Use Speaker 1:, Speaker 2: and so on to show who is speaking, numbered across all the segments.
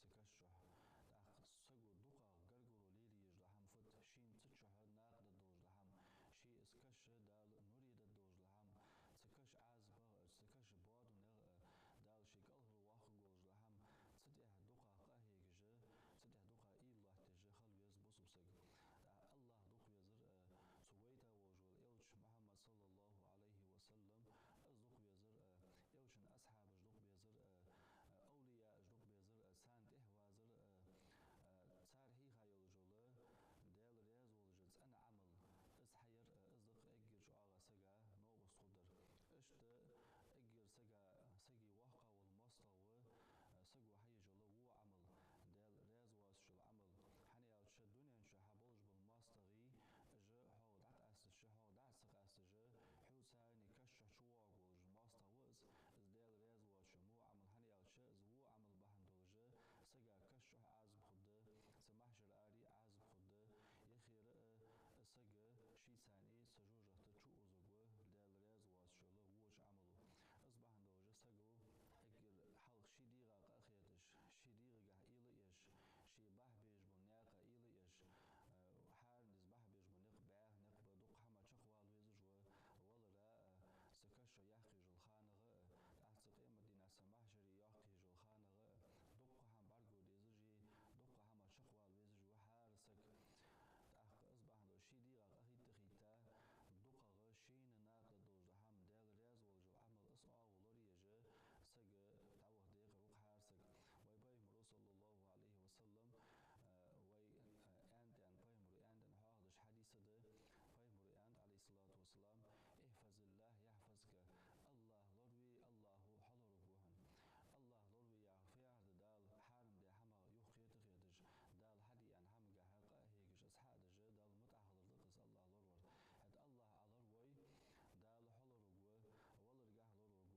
Speaker 1: سكشح سجو دقا غرغرو ليري يجلهم فت شين تشح ناق دوج لهم شي اسكش دال نوري دوج لهم سكش عازبا سكش باد دال شيك الهر واخ جوج لهم تده دقا قهيج تده دقا الله تج خلويز بوسبسك الله دق يزر سويتا وجول إلش محمد صلى الله عليه وسلم أصدق بيزر إلشن أصحاب أصدق بيزر أولياء أصدق بيزر سانت إحوازر صار هي خيال جوله دال رياز والجلس أنا عمل إسحير أصدق أجر شعاع سجا نوغ صدر إشت أجر سجي وحقة والمصطة سجوا حي جوله هو عمل دال رياز واسشل عمل حني أوتش الدنيا إنش حبلش بالمصطغي جا هو دعت أس شهو دعت سقاس جا حو ساني كش شواق والج مصطة وز دال رياز واشمو عمل حني أوتش زو عمل بهندوجة سجا كش عازب خده سمحشر آري عازب خده يخير سجا شي ثاني سجوجة تشو أزجوا دال رياز واشله وش عمله أصبح هندوجة سجو أجر حلق شي ديغا قاخيتش شي ديغا جه إيليش شي بح بيج بنياقة إيليش حار نسبح بيج بنيق باه نق بدق حما شقوال ويزجوا ولا سكش يحكي جلخانة أعتقد مدينة سمحشري يحكي جلخانة دق هم برجو ديزجي دق حما شقوال ويزجوا حار سك أصبح هندو شي ديغا قاخيت تخيتا دق غشين ناق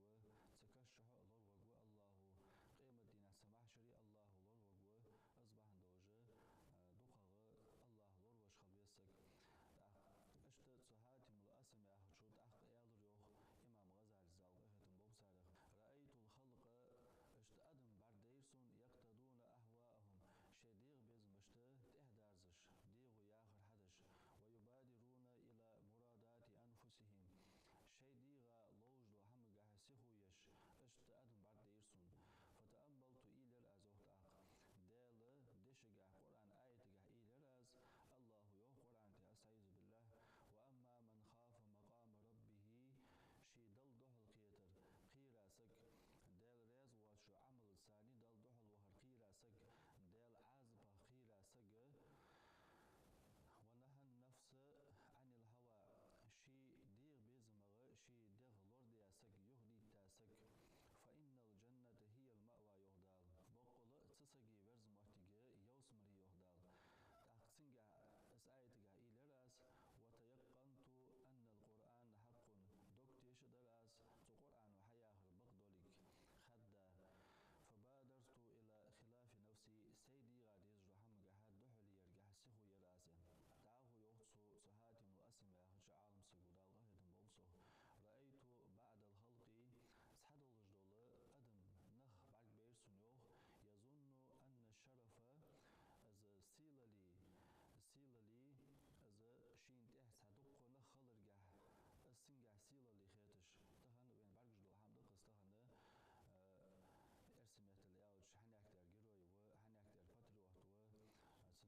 Speaker 1: دوج هم دال رياز والجو عمل أصعى ولوريجة سج تعوه ديق روق حارسك ويباي مرو صلى الله عليه وسلم وي أنت أن بايمرو أنت أن هذا حديث ده بايمرو أنت عليه الصلاة والسلام احفظ الله يحفظك الله لروي الله حلو ربوهن الله لروي يعفيار دال حارم ده حما يخيط خيطش دال حدي أن حم جهق هيجش أصحاب ده دال متأهل لقص الله لرور هاد الله على روي دال حلو ربوه ولا رجع لرور تكشح لرور الله قيمة دين السماح شري الله لرور أصبح دوجة دقة الله لروش خلبيسك اشتت سهات ملأسم يا شوت أخ يالريوخ إمام غزال زاوغ ختم بوسارخ رأيت الخلق اشت أدم برديسون يقتدون أهواءهم شديغ بزمشت تهدارزش ديغ ياخر حدش ويبادرون إلى مرادات أنفسهم شديغ لوج هم جهسه يش اشت أدم برديسون فتأملت إلى الأزوت أخ دال دشجع قرآن آية جه إلى الأز الله يو قرآن تأستعيذ بالله وأما من خاف مقام ربه شي دل دهل قيتر قيرا سك دال رياز وشو عمل الثاني دل دهل وهر قيرا سك دال عازبه قيرا سك ونهى النفس عن الهوى شي ديغ بيزمغ شي ديغ لورد ياسك يهدي تاسك فإن الجنة هي المأوى يهدال بقول تسجي ورز مرتجي يوسمري يهدال تحسنجا اسايتجا إلراس وتيقنت أن القرآن حق دكتيش دراس القرآن حياه بقدولك خدا فبادرت إلى خلاف نفسي سيدي غاديز رحم جهاد دحلي يرجع سهو يراسه تعاهو يوصو سهاتي مؤسم يا عالم سجودا الغهد بوصو رأيت بعد الخلق سحد الجدول أدم نخ بعد بيرسون يوخ يظن أن الشرف از سيللي از شين تحت هدوق نخلر جه السنجع سيللي خيتش تهن وين بعد جدول هم دقس تهن ارسمت الأوج هنأكتر جروي وهنأكتر فترة وقتوا سنتح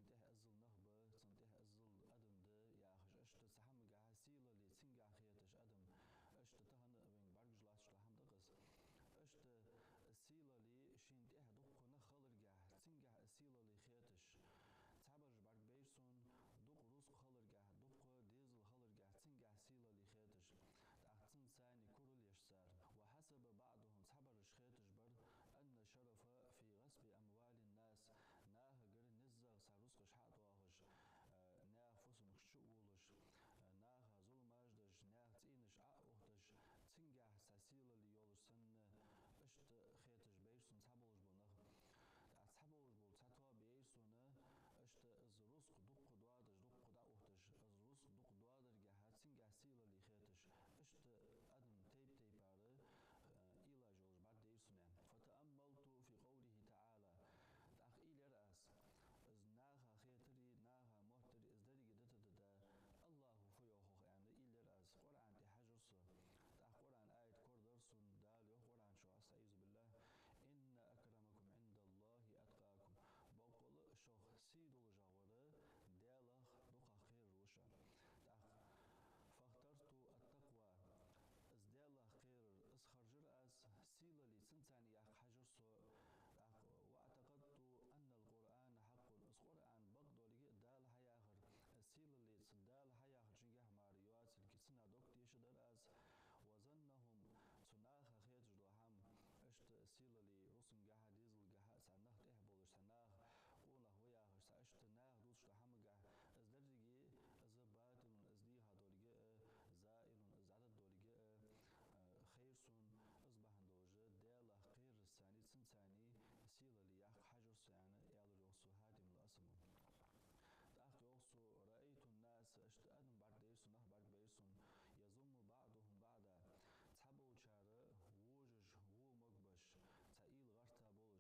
Speaker 1: أزل نهبة سنتح أزل أدم ده يا خش أشت سهم جه سيللي سنجع خيتش أدم أشت تهن وين بعد جلاش لهم دقس أشت سيللي شين تحت هدوق نخلر جه سنجع سيللي خيتش تعبر بعد بيرسون دوق روس خلر جه دوق ديزل خلر جه سنجع سيللي خيتش تحسن ثاني كرول يشسر وحسب بعضهم تعبر خيتش برد أن شرف في غصب أموال الناس ناه جر نزغ سروسق شحات واهش ناه فسمك شؤولش ناه ظلماجدش ناه تينش أوهدش تنجح ساسيل ليولش سن اشت خيتش بيرسون تعبولش بنخ تعبولش بول تعتوا بير سيلا لي روسن جاها ديزل جاها سعناه تهبول سعناه قوله وياه سأشتناه دوش لحمجة أزدرجي أزباتل أزدي هادولجة زائل أزعدد دولجة خيرسون أصبحن دوجة ديلا غير الثاني سنتاني سيلا لي ياخ حاجوس يعني يالريوسو هادم الأسمون تأخي أوسو رأيت الناس أدم بعد ديرسون نه بعد بيرسون يظن بعضهم بعدا تحبو شارة ووجج وو مقبش تأيل غرتا بول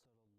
Speaker 1: أرسل